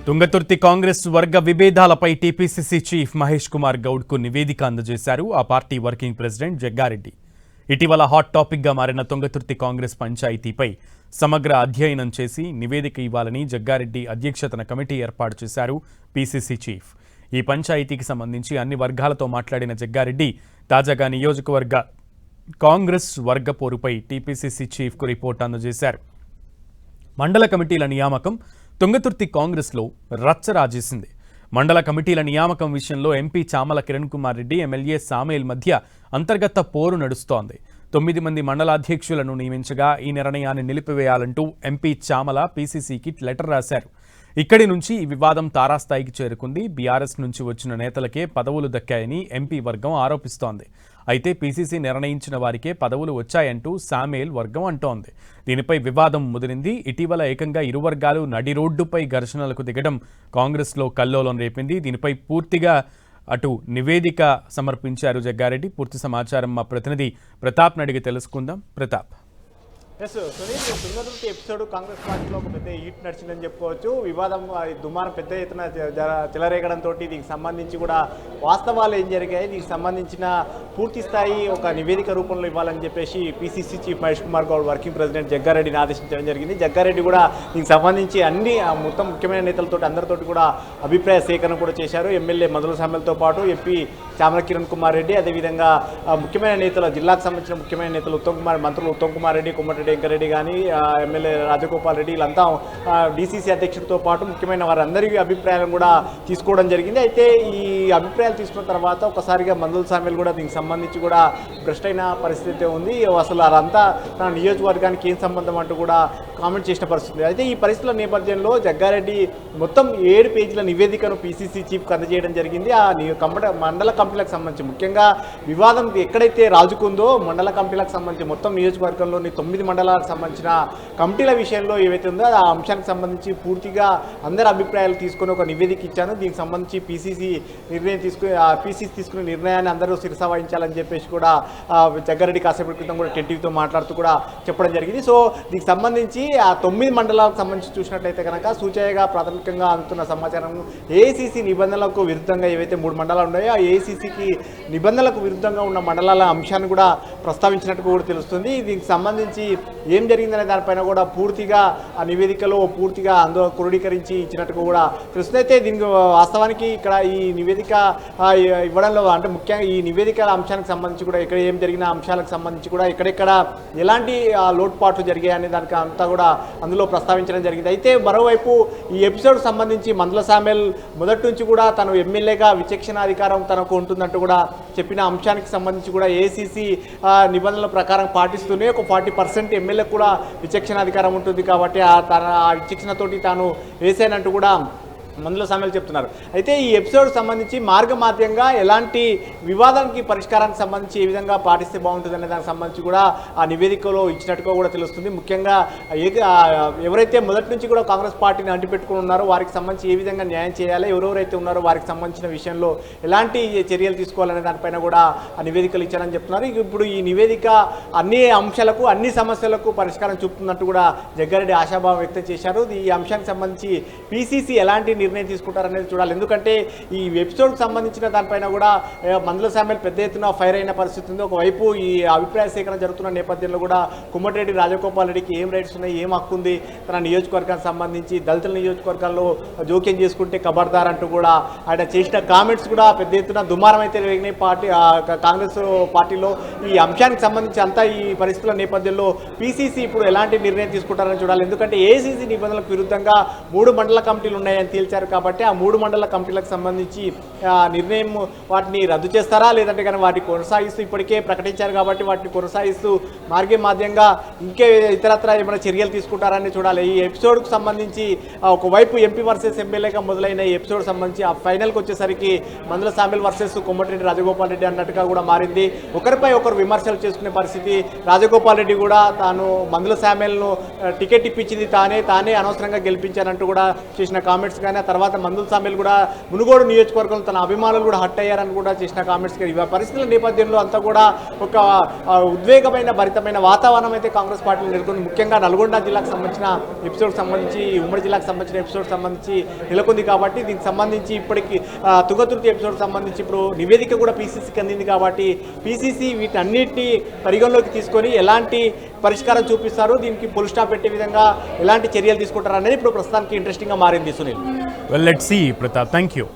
తుంగతుర్తి కాంగ్రెస్ వర్గ విభేదాలపై TPCC chief Mahesh Kumar గౌడ్కు నివేదిక అందజేశారు ఆ పార్టీ వర్కింగ్ ప్రెసిడెంట్ జగ్గారెడ్డి. ఇటీవల హాట్ టాపిక్గా మారిన తుంగతుర్తి కాంగ్రెస్ పంచాయతీపై సమగ్ర అధ్యయనం చేసి నివేదిక ఇవ్వాలని జగ్గారెడ్డి అధ్యక్షతన కమిటీ ఏర్పాటు చేశారు పీసీసీ చీఫ్. ఈ పంచాయతీకి సంబంధించి అన్ని వర్గాలతో మాట్లాడిన జగ్గారెడ్డి తాజాగా నియోజకవర్గ కాంగ్రెస్ వర్గ పోరుపై టీపీసీసీ చీఫ్కు రిపోర్ట్ అందజేశారు. మండల కమిటీల నియామకం తుంగతుర్తి కాంగ్రెస్లో రచ్చరాజేసింది. మండల కమిటీల నియామకం విషయంలో ఎంపీ చామల కిరణ్ కుమార్ రెడ్డి, ఎమ్మెల్యే సామేల్ మధ్య అంతర్గత పోరు నడుస్తోంది. 9 మంది మండలాధ్యక్షులను నియమించగా ఈ నిర్ణయాన్ని నిలిపివేయాలంటూ ఎంపీ చామల పీసీసీకి లెటర్ రాశారు. ఇక్కడి నుంచి ఈ వివాదం తారాస్థాయికి చేరుకుంది. బీఆర్ఎస్ నుంచి వచ్చిన నేతలకే పదవులు దక్కాయని ఎంపీ వర్గం ఆరోపిస్తోంది. అయితే పీసీసీ నిర్ణయించిన వారికే పదవులు వచ్చాయంటూ సామేల్ వర్గం అంటోంది. దీనిపై వివాదం ముదిరింది. ఇటీవల ఏకంగా ఇరు వర్గాలు నడి రోడ్డుపై ఘర్షణలకు దిగడం కాంగ్రెస్లో కల్లోలం రేపింది. దీనిపై పూర్తిగా అటు నివేదిక సమర్పించారు జగ్గారెడ్డి. పూర్తి సమాచారం మా ప్రతినిధి ప్రతాప్ని అడిగి తెలుసుకుందాం. ప్రతాప్. సునీల్, తుంగతుర్తి ఎపిసోడ్ కాంగ్రెస్ పార్టీలో ఒక పెద్ద హీట్ నడిచిందని చెప్పుకోవచ్చు. వివాదం దుమారం పెద్ద ఎత్తున చెలరేగడంతో దీనికి సంబంధించి కూడా వాస్తవాలు ఏం జరిగాయి, దీనికి సంబంధించిన పూర్తి స్థాయి ఒక నివేదిక రూపంలో ఇవ్వాలని చెప్పేసి PCC chief Mahesh Kumar Goud working president జగ్గారెడ్డిని ఆదేశించడం జరిగింది. జగ్గారెడ్డి కూడా దీనికి సంబంధించి అన్ని మొత్తం ముఖ్యమైన నేతలతో అందరితోటి కూడా అభిప్రాయ సేకరణ కూడా చేశారు. ఎమ్మెల్యే మధుల సామెలతో పాటు ఎంపీ చామల కిరణ్ కుమార్ రెడ్డి, అదేవిధంగా ముఖ్యమైన నేతలు, జిల్లాకు సంబంధించిన ముఖ్యమైన నేతలు మంత్రులు ఉత్తమ్ కుమార్ రెడ్డి, కొమ్మటిరెడ్డి వెంకరెడ్డి కానీ, ఎమ్మెల్యే రాజగోపాల్ రెడ్డి, వీళ్ళంతా డీసీసీ అధ్యక్షుడితో పాటు ముఖ్యమైన వారందరి అభిప్రాయాలను కూడా తీసుకోవడం జరిగింది. అయితే ఈ అభిప్రాయాలు తీసుకున్న తర్వాత ఒకసారిగా మందుల సామెలు కూడా దీనికి సంబంధించి కూడా భ్రష్టైన పరిస్థితి ఉంది. అసలు అదంతా తన నియోజకవర్గానికి ఏం సంబంధం అంటూ కూడా కామెంట్ చేసిన పరిస్థితి. అయితే ఈ పరిస్థితుల నేపథ్యంలో జగ్గారెడ్డి మొత్తం 7 పేజీల నివేదికను పీసీసీ చీఫ్కి అందజేయడం జరిగింది. ఆ మండల కమిటీలకు సంబంధించి ముఖ్యంగా వివాదం ఎక్కడైతే రాజుకుందో మండల కమిటీలకు సంబంధించి మొత్తం నియోజకవర్గంలోని 9 మండలాలకు సంబంధించిన కమిటీల విషయంలో ఏవైతే ఉందో ఆ అంశానికి సంబంధించి పూర్తిగా అందరి అభిప్రాయాలు తీసుకొని ఒక నివేదిక ఇచ్చాను. దీనికి సంబంధించి పీసీసీ తీసుకునే నిర్ణయాన్ని అందరూ శిరస వహించాలని చెప్పేసి కూడా జగ్గారెడ్డి కాసేపటి క్రితం కూడా టీవీతో మాట్లాడుతూ కూడా చెప్పడం జరిగింది. సో దీనికి సంబంధించి ఆ 9 మండలాలకు సంబంధించి చూసినట్లయితే కనుక సూచయగా ప్రాథమికంగా అందుతున్న సమాచారం ఏఐసీసీ నిబంధనలకు విరుద్ధంగా ఏవైతే 3 మండలాలు ఉన్నాయో ఆ ఏఐసీసీకి నిబంధనలకు విరుద్ధంగా ఉన్న మండలాల అంశాన్ని కూడా ప్రస్తావించినట్టు కూడా తెలుస్తుంది. దీనికి సంబంధించి ఏం జరిగిందనే దానిపైన కూడా పూర్తిగా ఆ నివేదికలో పూర్తిగా క్రోడీకరించి ఇచ్చినట్టుగా కూడా తెలుస్తుంది. అయితే దీనికి వాస్తవానికి ఇక్కడ ఈ నివేదిక ఇవ్వడంలో అంటే ముఖ్యంగా ఈ నివేదికల అంశానికి సంబంధించి కూడా ఇక్కడ ఏం జరిగిన అంశాలకు సంబంధించి కూడా ఎక్కడెక్కడ ఎలాంటి లోటుపాట్లు జరిగాయి అనే దానికి అంతా కూడా అందులో ప్రస్తావించడం జరిగింది. అయితే మరోవైపు ఈ ఎపిసోడ్ సంబంధించి మందుల సామెల్ మొదటి నుంచి కూడా తను ఎమ్మెల్యేగా విచక్షణ అధికారం తనకు ఉంటుందంటూ కూడా చెప్పిన అంశానికి సంబంధించి కూడా ఏసీసీ నిబంధనల ప్రకారం పాటిస్తూనే ఒక 40% ఎమ్మెల్యేకు కూడా విచక్షణ అధికారం ఉంటుంది కాబట్టి ఆ విచక్షణతోటి తాను వేసానంటూ కూడా మందుల సామెలు చెప్తున్నారు. అయితే ఈ ఎపిసోడ్ సంబంధించి మార్గమాధ్యంగా ఎలాంటి వివాదానికి పరిష్కారానికి సంబంధించి ఏ విధంగా పాటిస్తే బాగుంటుందనే దానికి సంబంధించి కూడా ఆ నివేదికలో ఇచ్చినట్టుగా కూడా తెలుస్తుంది. ముఖ్యంగా ఎవరైతే మొదటి నుంచి కూడా కాంగ్రెస్ పార్టీని అంటిపెట్టుకుని ఉన్నారో వారికి సంబంధించి ఏ విధంగా న్యాయం చేయాలి, ఎవరెవరైతే ఉన్నారో వారికి సంబంధించిన విషయంలో ఎలాంటి చర్యలు తీసుకోవాలనే దానిపైన కూడా ఆ నివేదికలు ఇచ్చారని చెప్తున్నారు. ఇప్పుడు ఈ నివేదిక అన్ని అంశాలకు అన్ని సమస్యలకు పరిష్కారం చూపుతున్నట్టు కూడా జగ్గారెడ్డి ఆశాభావం వ్యక్తం చేశారు. ఈ అంశానికి సంబంధించి పీసీసీ ఎలాంటి నిర్ణయం తీసుకుంటారనేది చూడాలి. ఎందుకంటే ఈ ఎపిసోడ్కి సంబంధించిన దానిపైన కూడా మందుల సామెలు పెద్ద ఎత్తున ఫైర్ అయిన పరిస్థితి ఉంది. ఒకవైపు ఈ అభిప్రాయ సేకరణ జరుగుతున్న నేపథ్యంలో కూడా కొమ్మటిరెడ్డి రాజగోపాల్ రెడ్డికి ఏం రైట్స్ ఉన్నాయి, ఏం హక్కు ఉంది, తన నియోజకవర్గానికి సంబంధించి దళితుల నియోజకవర్గాల్లో జోక్యం చేసుకుంటే ఖబర్దార్ అంటూ కూడా ఆయన చేసిన కామెంట్స్ కూడా పెద్ద ఎత్తున దుమారం అయితే రేగినాయి కాంగ్రెస్ పార్టీలో. ఈ అంశానికి సంబంధించి అంతా ఈ పరిస్థితుల నేపథ్యంలో పీసీసీ ఇప్పుడు ఎలాంటి నిర్ణయం తీసుకుంటారని చూడాలి. ఎందుకంటే ఏసీసీ నిబంధనలకు విరుద్ధంగా 3 మండల కమిటీలు ఉన్నాయని తేల్చారు కాబట్టి ఆ 3 మండల కమిటీలకు సంబంధించి నిర్ణయం వాటిని రద్దు చేస్తారా లేదంటే కానీ వాటిని కొనసాగిస్తూ ఇప్పటికే ప్రకటించారు కాబట్టి వాటిని కొనసాగిస్తూ మార్గమాధ్యంగా ఇంకే ఇతరత్ర ఏమైనా చర్యలు తీసుకుంటారని చూడాలి. ఈ ఎపిసోడ్కు సంబంధించి ఒకవైపు ఎంపీ వర్సెస్ ఎమ్మెల్యేగా మొదలైన ఈ ఎపిసోడ్ సంబంధించి ఆ ఫైనల్కి వచ్చేసరికి మందుల సామెల్ వర్సెస్ కొమ్మటిరెడ్డి రాజగోపాల్ రెడ్డి అన్నట్టుగా కూడా మారింది. ఒకరిపై ఒకరు విమర్శలు చేసుకునే పరిస్థితి. రాజగోపాల్ రెడ్డి కూడా తాను మందుల సామెల్ను టికెట్ ఇప్పించింది తానే అనవసరంగా గెలిపించానంటూ కూడా చేసిన కామెంట్స్ కానీ తర్వాత మందుల సామెలు కూడా మునుగోడు నియోజకవర్గంలో తన అభిమానులు కూడా హట్ అయ్యారని కూడా చేసిన కామెంట్స్ ఈ పరిస్థితుల నేపథ్యంలో అంతా కూడా ఒక ఉద్వేగమైన భరితమైన వాతావరణం అయితే కాంగ్రెస్ పార్టీలో నెలకొంది. ముఖ్యంగా నల్గొండ జిల్లాకు సంబంధించిన ఎపిసోడ్ సంబంధించి ఉమ్మడి జిల్లాకు సంబంధించిన ఎపిసోడ్ సంబంధించి నెలకొంది కాబట్టి దీనికి సంబంధించి ఇప్పటికి తుంగతుర్తి ఎపిసోడ్ సంబంధించి ఇప్పుడు నివేదిక కూడా పీసీసీకి అందింది కాబట్టి పీసీసీ వీటన్నిటిని పరిగణలోకి తీసుకొని ఎలాంటి పరిష్కారం చూపిస్తారు, దీనికి ఫుల్ స్టాప్ పెట్టే విధంగా ఎలాంటి చర్యలు తీసుకుంటారు అనేది ఇప్పుడు ప్రస్తుతానికి ఇంట్రెస్టింగ్గా మారింది. Sunil, well let's see Pratap, thank you.